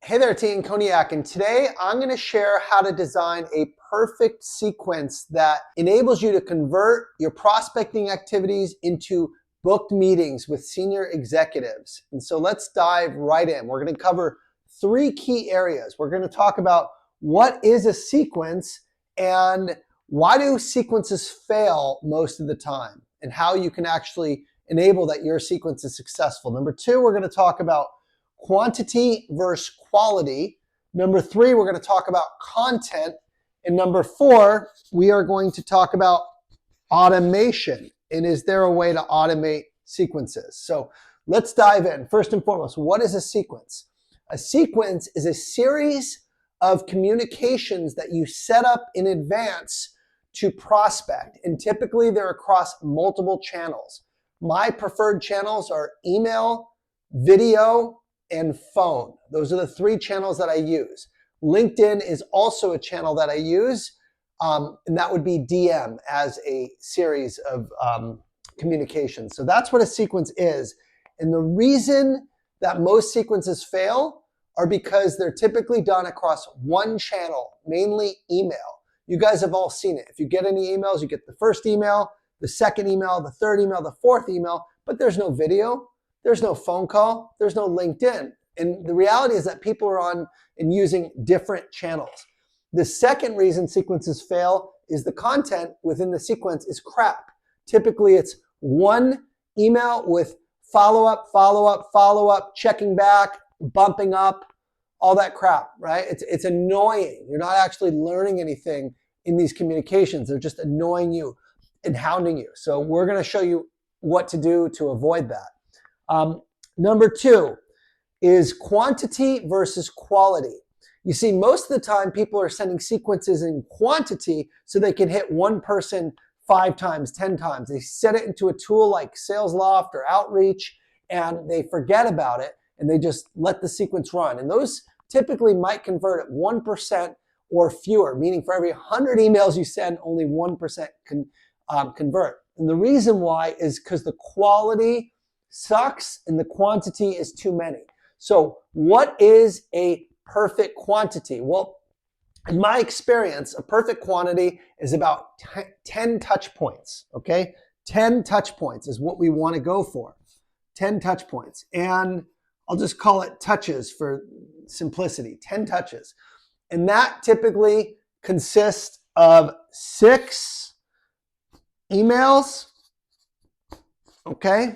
Hey there, Team Cognac, and today I'm going to share how to design a perfect sequence that enables you to convert your prospecting activities into booked meetings with senior executives. And so let's dive right in. We're going to cover three key areas. We're going to talk about what is a sequence and why do sequences fail most of the time and how you can actually enable that your sequence is successful. Number two, we're going to talk about quantity versus quality. Number three, we're going to talk about content. And number four, we are going to talk about automation. And is there a way to automate sequences? So let's dive in. First and foremost, what is a sequence? A sequence is a series of communications that you set up in advance to prospect. And typically they're across multiple channels. My preferred channels are email, video, and phone. Those are the three channels that I use. LinkedIn is also a channel that I use, and that would be DM as a series of communications. So that's what a sequence is. And the reason that most sequences fail are because they're typically done across one channel, mainly email. You guys have all seen it. If you get any emails, you get the first email, the second email, the third email, the fourth email, but there's no video. There's no phone call. There's no LinkedIn. And the reality is that people are on and using different channels. The second reason sequences fail is the content within the sequence is crap. Typically, it's one email with follow-up, follow-up, follow-up, checking back, bumping up, all that crap, right? It's annoying. You're not actually learning anything in these communications. They're just annoying you and hounding you. So we're going to show you what to do to avoid that. Number two is quantity versus quality. You see, most of the time people are sending sequences in quantity so they can hit one person 5 times, 10 times. They set it into a tool like Salesloft or Outreach and they forget about it and they just let the sequence run. And those typically might convert at 1% or fewer, meaning for every 100 emails you send, only 1% can convert. And the reason why is because the quality sucks and the quantity is too many. So what is a perfect quantity? Well, in my experience, a perfect quantity is about 10 touch points, okay? 10 touch points is what we want to go for. 10 touch points. And I'll just call it touches for simplicity, 10 touches. And that typically consists of 6 emails, okay?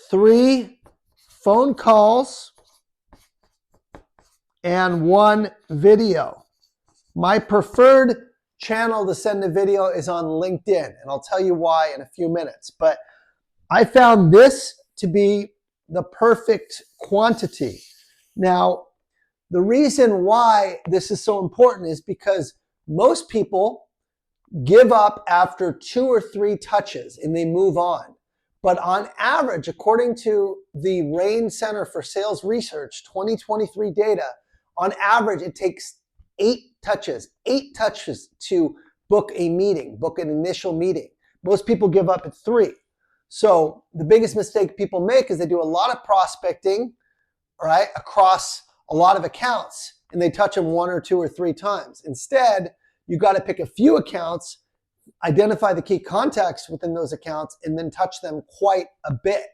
3 phone calls, and 1 video. My preferred channel to send a video is on LinkedIn, and I'll tell you why in a few minutes. But I found this to be the perfect quantity. Now, the reason why this is so important is because most people give up after 2 or 3 touches and they move on. But on average, according to the RAIN Center for Sales Research 2023 data, on average, it takes 8 touches to book a meeting, book an initial meeting. Most people give up at 3. So the biggest mistake people make is they do a lot of prospecting, right, across a lot of accounts, and they touch them 1 or 2 or 3 times. Instead, you got to pick a few accounts, identify the key contacts within those accounts, and then touch them quite a bit.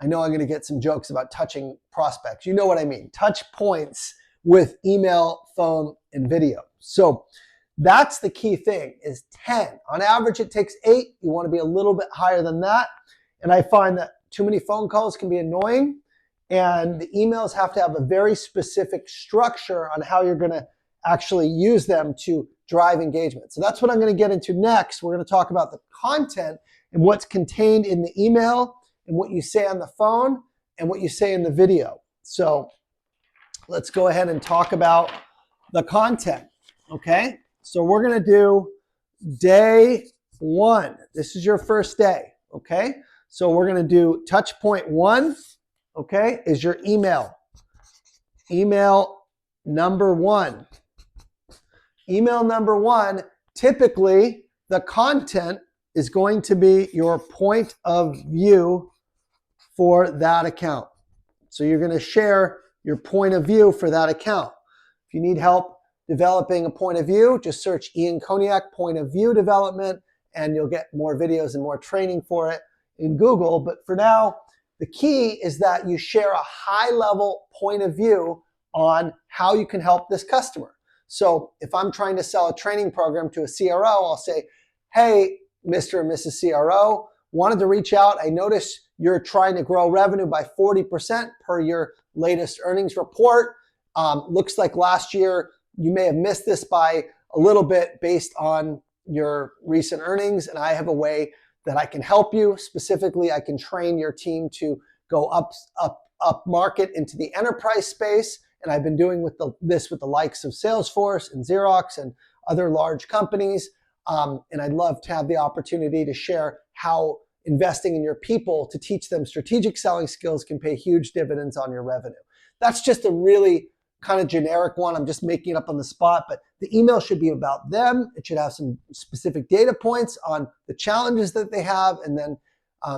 I know I'm going to get some jokes about touching prospects. You know what I mean. Touch points with email, phone, and video. So that's the key thing is 10. On average, it takes 8. You want to be a little bit higher than that. And I find that too many phone calls can be annoying. And the emails have to have a very specific structure on how you're going to actually use them to drive engagement. So that's what I'm going to get into next. We're going to talk about the content and what's contained in the email and what you say on the phone and what you say in the video. So let's go ahead and talk about the content, okay? So we're going to do day 1. This is your first day, okay? So we're going to do touch point 1, okay, is your email. Email number 1. Email number 1, typically the content is going to be your point of view for that account. So you're going to share your point of view for that account. If you need help developing a point of view, just search Ian Koniak point of view development, and you'll get more videos and more training for it in Google. But for now, the key is that you share a high-level point of view on how you can help this customer. So if I'm trying to sell a training program to a CRO, I'll say, hey, Mr. and Mrs. CRO, wanted to reach out. I noticed you're trying to grow revenue by 40% per your latest earnings report. Looks like last year you may have missed this by a little bit based on your recent earnings, and I have a way that I can help you. Specifically, I can train your team to go up market into the enterprise space. And I've been doing this with the likes of Salesforce and Xerox and other large companies. And I'd love to have the opportunity to share how investing in your people to teach them strategic selling skills can pay huge dividends on your revenue. That's just a really kind of generic one. I'm just making it up on the spot, but the email should be about them. It should have some specific data points on the challenges that they have, and then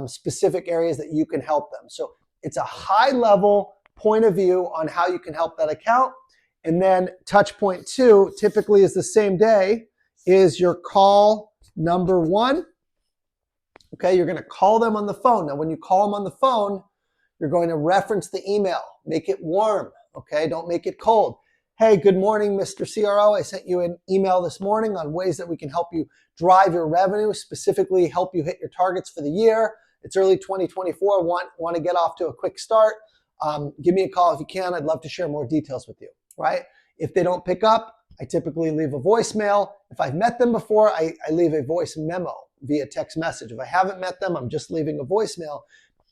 specific areas that you can help them. So it's a high level point of view on how you can help that account. And then touch point 2 typically is the same day, is your call number 1. Okay, you're going to call them on the phone. Now, when you call them on the phone, you're going to reference the email. Make it warm, okay? Don't make it cold. Hey, good morning, Mr. CRO. I sent you an email this morning on ways that we can help you drive your revenue, specifically help you hit your targets for the year. It's early 2024. Want to get off to a quick start. Give me a call if you can. I'd love to share more details with you, right? If they don't pick up, I typically leave a voicemail. If I've met them before, I leave a voice memo via text message. If I haven't met them, I'm just leaving a voicemail.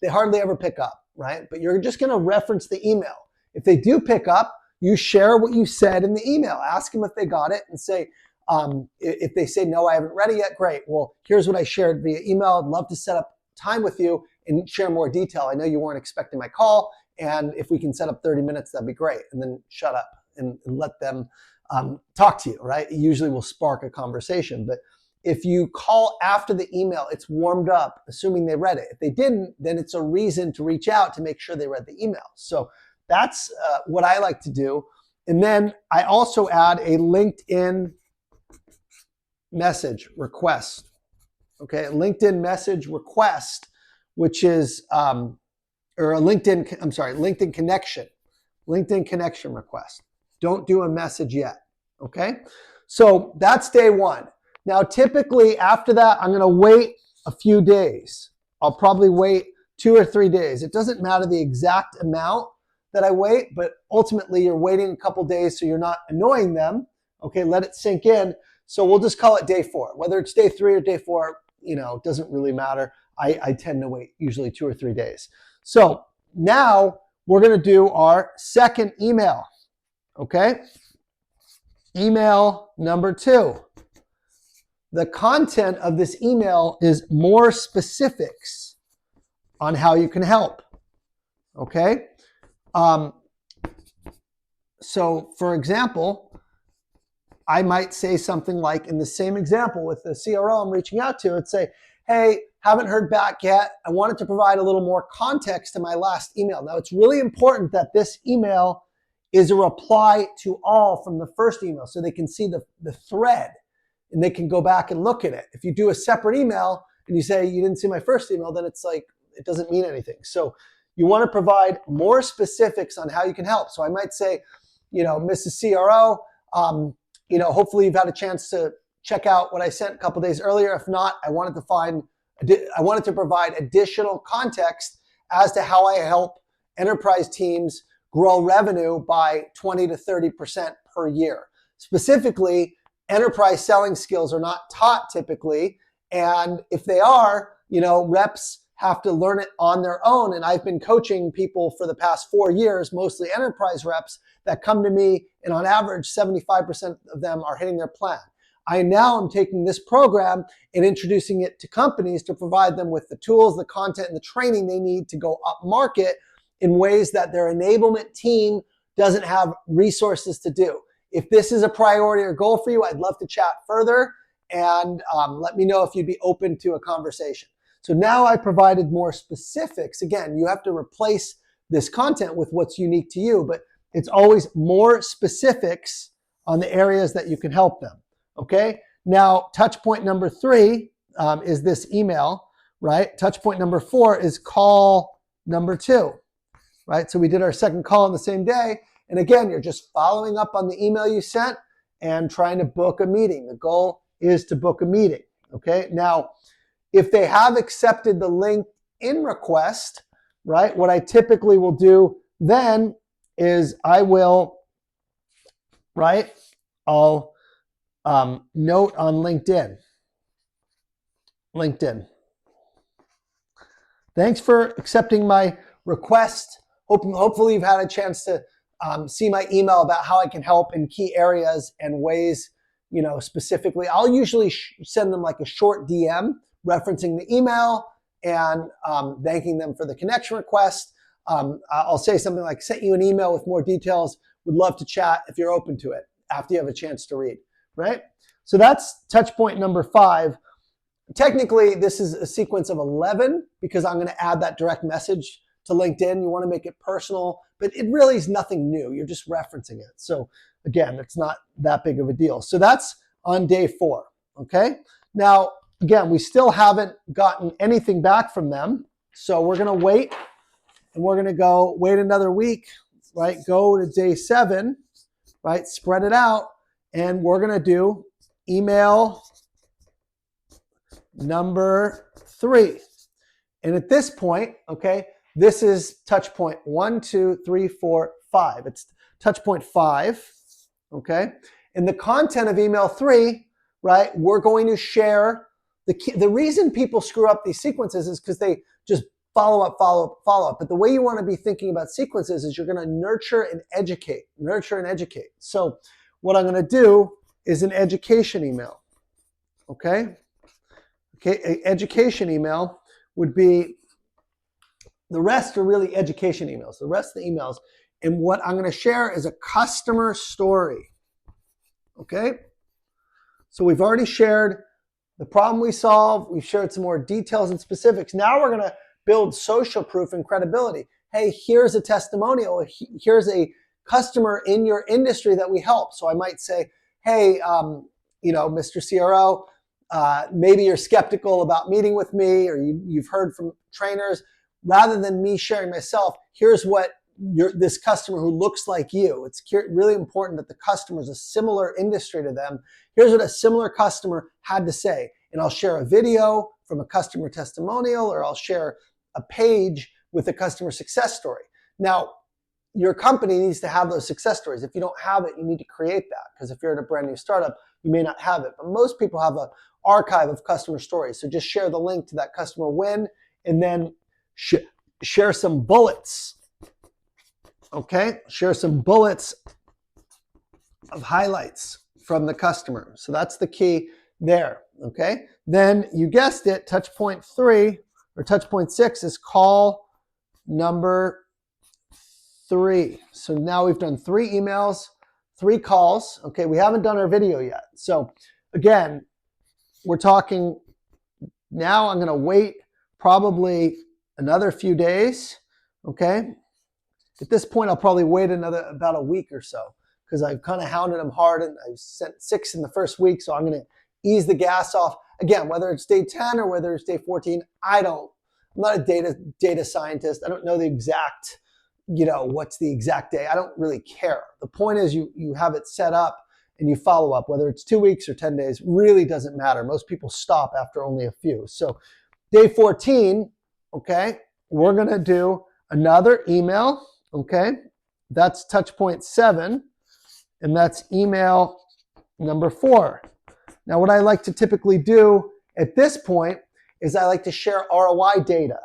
They hardly ever pick up, right? But you're just going to reference the email. If they do pick up, you share what you said in the email. Ask them if they got it and say, if they say, no, I haven't read it yet, great. Well, here's what I shared via email. I'd love to set up time with you and share more detail. I know you weren't expecting my call, and if we can set up 30 minutes, that'd be great. And then shut up and let them talk to you, right? It usually will spark a conversation. But if you call after the email, it's warmed up, assuming they read it. If they didn't, then it's a reason to reach out to make sure they read the email. So that's what I like to do. And then I also add a LinkedIn message request. Okay, a LinkedIn message request, which is, or a LinkedIn connection. LinkedIn connection request. Don't do a message yet, okay? So that's day 1. Now, typically after that, I'm gonna wait a few days. I'll probably wait 2 or 3 days. It doesn't matter the exact amount that I wait, but ultimately you're waiting a couple days so you're not annoying them. Okay, let it sink in. So we'll just call it day 4. Whether it's day 3 or day 4, it doesn't really matter. I tend to wait usually 2 or 3 days. So now we're gonna do our second email, okay? Email number 2. The content of this email is more specifics on how you can help, okay? So for example, I might say something like, in the same example with the CRO I'm reaching out to, and say, hey, haven't heard back yet. I wanted to provide a little more context to my last email. Now, it's really important that this email is a reply to all from the first email so they can see the thread and they can go back and look at it. If you do a separate email and you say, you didn't see my first email, then it's like, it doesn't mean anything. So you want to provide more specifics on how you can help. So I might say, Mrs. CRO, hopefully you've had a chance to check out what I sent a couple days earlier. If not, I wanted to provide additional context as to how I help enterprise teams grow revenue by 20 to 30% per year. Specifically, enterprise selling skills are not taught typically. And if they are, reps have to learn it on their own. And I've been coaching people for the past 4 years, mostly enterprise reps, that come to me, and on average, 75% of them are hitting their plan. I now am taking this program and introducing it to companies to provide them with the tools, the content, and the training they need to go up market in ways that their enablement team doesn't have resources to do. If this is a priority or goal for you, I'd love to chat further, and let me know if you'd be open to a conversation. So now I provided more specifics. Again, you have to replace this content with what's unique to you, but it's always more specifics on the areas that you can help them. Okay. Now, touch point number 3 is this email, right? Touch point number 4 is call number 2, right? So we did our second call on the same day. And again, you're just following up on the email you sent and trying to book a meeting. The goal is to book a meeting. Okay. Now, if they have accepted the LinkedIn request, right, what I typically will do then is I will, right, I'll note on LinkedIn. Thanks for accepting my request. Hopefully you've had a chance to see my email about how I can help in key areas and ways, specifically. I'll usually send them like a short DM referencing the email and thanking them for the connection request. I'll say something like, sent you an email with more details. Would love to chat if you're open to it after you have a chance to read, right? So that's touch point number 5. Technically, this is a sequence of 11 because I'm going to add that direct message to LinkedIn. You want to make it personal, but it really is nothing new. You're just referencing it. So again, it's not that big of a deal. So that's on day 4, okay? Now, again, we still haven't gotten anything back from them. So we're going to wait, and we're going to wait another week, right? Go to day 7, right? Spread it out, and we're going to do email number 3. And at this point, okay, this is touch point 1, 2, 3, 4, 5. It's touch point 5, okay? In the content of email 3, right, we're going to share the reason people screw up these sequences is because they just follow up. But the way you want to be thinking about sequences is you're going to nurture and educate. So what I'm going to do is an education email, okay? Okay, education email would be, the rest are really education emails, the rest of the emails. And what I'm going to share is a customer story, okay? So we've already shared the problem we solve. We've shared some more details and specifics. Now we're going to build social proof and credibility. Hey, here's a testimonial. Here's a customer in your industry that we help. So I might say, hey, Mr. CRO, maybe you're skeptical about meeting with me, or you've heard from trainers. Rather than me sharing myself, here's what this customer who looks like you. It's really important that the customer is a similar industry to them. Here's what a similar customer had to say. And I'll share a video from a customer testimonial, or I'll share a page with a customer success story. Now, your company needs to have those success stories. If you don't have it, you need to create that, because if you're at a brand new startup, you may not have it. But most people have an archive of customer stories. So just share the link to that customer win, and then share some bullets. Okay, share some bullets of highlights from the customer. So that's the key there. Okay, then you guessed it, touch point 3 or touch point 6 is call number 3. So now we've done 3 emails, 3 calls. Okay, we haven't done our video yet. So again, we're talking now. I'm going to wait probably another few days. Okay. At this point, I'll probably wait about a week or so, because I've kind of hounded them hard, and I've sent 6 in the first week. So I'm going to ease the gas off. Again, whether it's day 10 or whether it's day 14, I'm not a data scientist. I don't know the exact, what's the exact day. I don't really care. The point is you have it set up and you follow up, whether it's 2 weeks or 10 days, really doesn't matter. Most people stop after only a few. So day 14, okay, we're going to do another email. Okay, that's touch point 7, and that's email number 4. Now, what I like to typically do at this point is I like to share ROI data.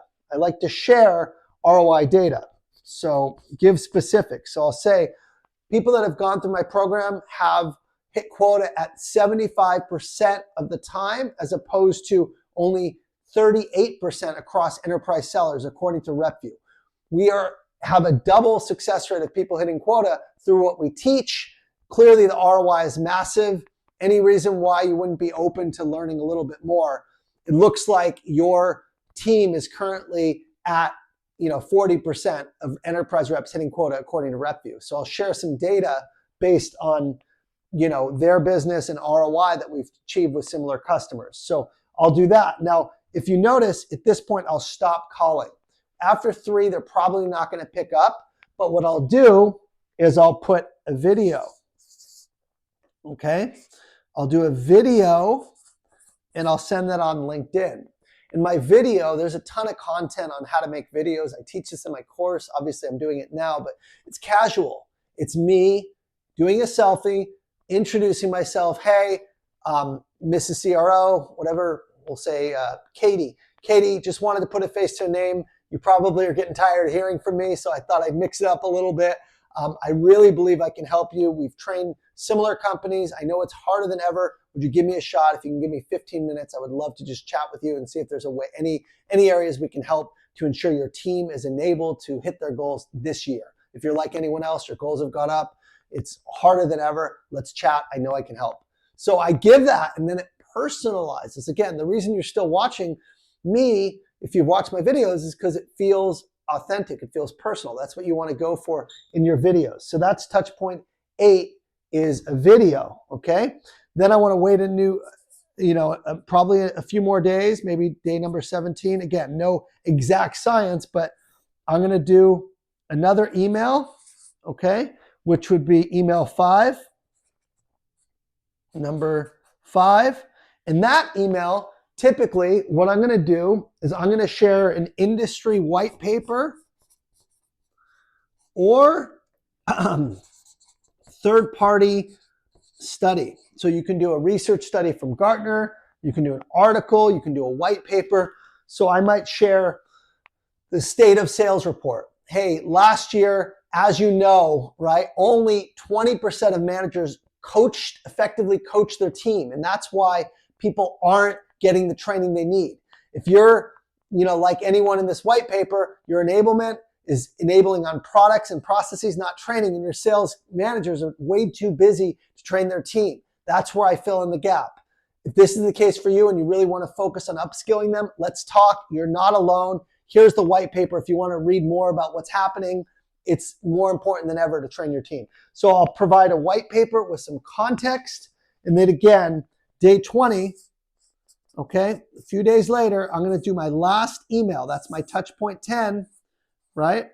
So give specifics. So I'll say people that have gone through my program have hit quota at 75% of the time, as opposed to only 38% across enterprise sellers, according to RepView. We have a double success rate of people hitting quota through what we teach. Clearly, the ROI is massive. Any reason why you wouldn't be open to learning a little bit more? It looks like your team is currently at 40% of enterprise reps hitting quota according to RepView. So I'll share some data based on their business and ROI that we've achieved with similar customers. So I'll do that. Now, if you notice, at this point, I'll stop calling. After 3, they're probably not going to pick up. But what I'll do is I'll put a video. Okay? I'll do a video and I'll send that on LinkedIn. In my video, there's a ton of content on how to make videos. I teach this in my course. Obviously, I'm doing it now, but it's casual. It's me doing a selfie, introducing myself. Hey, Mrs. CRO, whatever, we'll say Katie. Katie, just wanted to put a face to a name. You probably are getting tired of hearing from me, so I thought I'd mix it up a little bit. I really believe I can help you. We've trained similar companies. I know it's harder than ever. Would you give me a shot? If you can give me 15 minutes, I would love to just chat with you and see if there's a way, any areas we can help to ensure your team is enabled to hit their goals this year. If you're like anyone else, your goals have gone up. It's harder than ever. Let's chat. I know I can help. So I give that, and then it personalizes. Again, the reason you're still watching me, if you've watched my videos, is because it feels authentic. It feels personal. That's what you want to go for in your videos. So that's touch point 8 is a video, okay? Then I want to wait probably a few more days, maybe day number 17. Again, no exact science, but I'm going to do another email, okay, which would be email 5, number 5. And that email, typically, what I'm going to do is I'm going to share an industry white paper or third-party study. So you can do a research study from Gartner, you can do an article, you can do a white paper. So I might share the state of sales report. Hey, last year, as you know, right, only 20% of managers effectively coach their team. And that's why people aren't getting the training they need. If you're, like anyone in this white paper, your enablement is enabling on products and processes, not training, and your sales managers are way too busy to train their team. That's where I fill in the gap. If this is the case for you and you really want to focus on upskilling them, let's talk. You're not alone. Here's the white paper if you want to read more about what's happening. It's more important than ever to train your team. So I'll provide a white paper with some context, and then again, day 20, okay, a few days later, I'm going to do my last email. That's my touch point 10, right?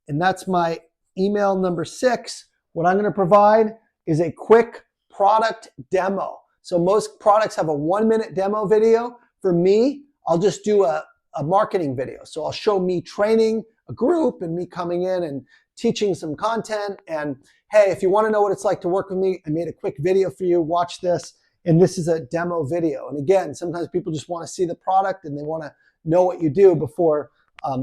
And that's my email number 6. What I'm going to provide is a quick product demo. So most products have a 1-minute demo video. For me, I'll just do a marketing video. So I'll show me training a group and me coming in and teaching some content. And hey, if you want to know what it's like to work with me, I made a quick video for you. Watch this. And this is a demo video. And again, sometimes people just want to see the product and they want to know what you do before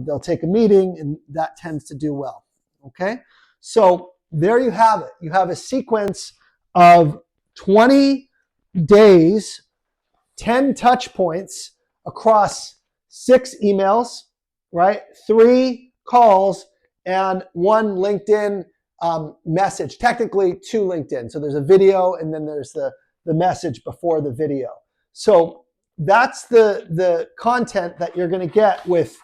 they'll take a meeting, and that tends to do well. Okay? So there you have it. You have a sequence of 20 days, 10 touch points across 6 emails, right? 3 calls and 1 LinkedIn message. Technically 2 LinkedIn. So there's a video and then there's the message before the video. So that's the content that you're going to get with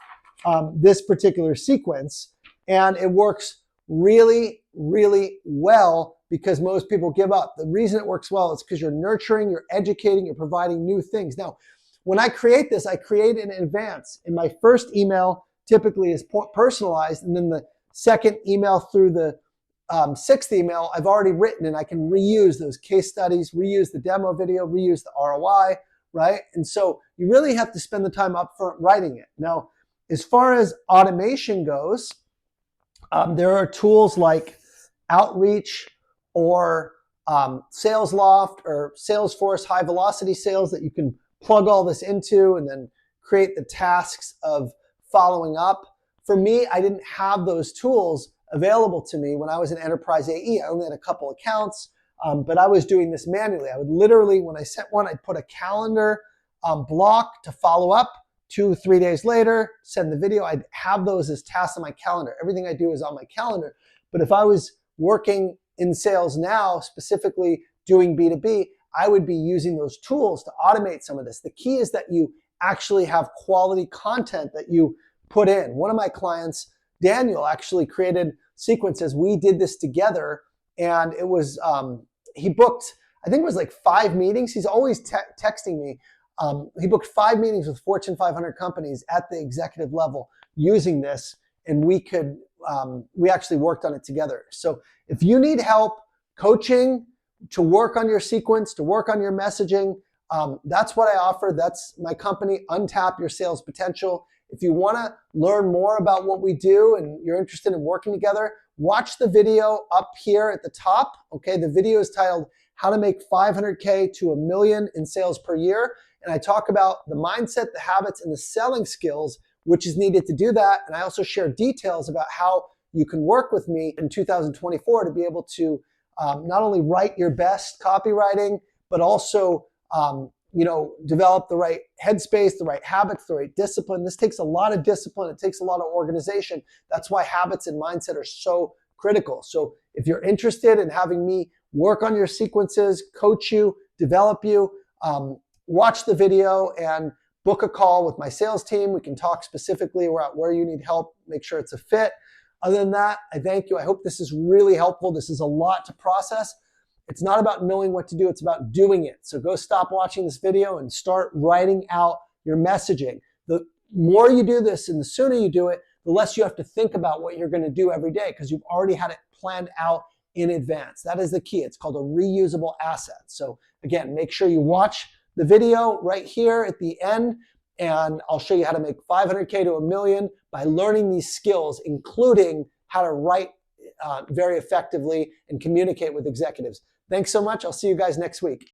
this particular sequence. And it works really, really well because most people give up. The reason it works well is because you're nurturing, you're educating, you're providing new things. Now, when I create this, I create it in advance. And my first email typically is personalized, and then the second email through the 6th email, I've already written, and I can reuse those case studies, reuse the demo video, reuse the ROI, right? And so you really have to spend the time up front writing it. Now, as far as automation goes, there are tools like Outreach or Salesloft or Salesforce high velocity sales that you can plug all this into and then create the tasks of following up. For me, I didn't have those tools available to me when I was an enterprise AE. I only had a couple accounts, but I was doing this manually. I would literally, when I sent one, I'd put a calendar block to follow up. 2-3 days later, send the video. I'd have those as tasks on my calendar. Everything I do is on my calendar. But if I was working in sales now, specifically doing B2B, I would be using those tools to automate some of this. The key is that you actually have quality content that you put in. One of my clients, Daniel, actually created sequences. We did this together, and it was, he booked, I think it was like 5 meetings. He's always texting me. He booked 5 meetings with Fortune 500 companies at the executive level using this, and we actually worked on it together. So if you need help coaching to work on your sequence, to work on your messaging, that's what I offer. That's my company, Untap Your Sales Potential. If you want to learn more about what we do and you're interested in working together, watch the video up here at the top. Okay, the video is titled How to Make 500K to $1 million in Sales Per Year. And I talk about the mindset, the habits, and the selling skills which is needed to do that. And I also share details about how you can work with me in 2024 to be able to not only write your best copywriting, but also develop the right headspace, the right habits, the right discipline. This takes a lot of discipline. It takes a lot of organization. That's why habits and mindset are so critical. So if you're interested in having me work on your sequences, coach you, develop you, watch the video and book a call with my sales team. We can talk specifically about where you need help, make sure it's a fit. Other than that, I thank you. I hope this is really helpful. This is a lot to process. It's not about knowing what to do. It's about doing it. So go stop watching this video and start writing out your messaging. The more you do this and the sooner you do it, the less you have to think about what you're going to do every day because you've already had it planned out in advance. That is the key. It's called a reusable asset. So again, make sure you watch the video right here at the end, and I'll show you how to make 500K to $1 million by learning these skills, including how to write very effectively and communicate with executives. Thanks so much. I'll see you guys next week.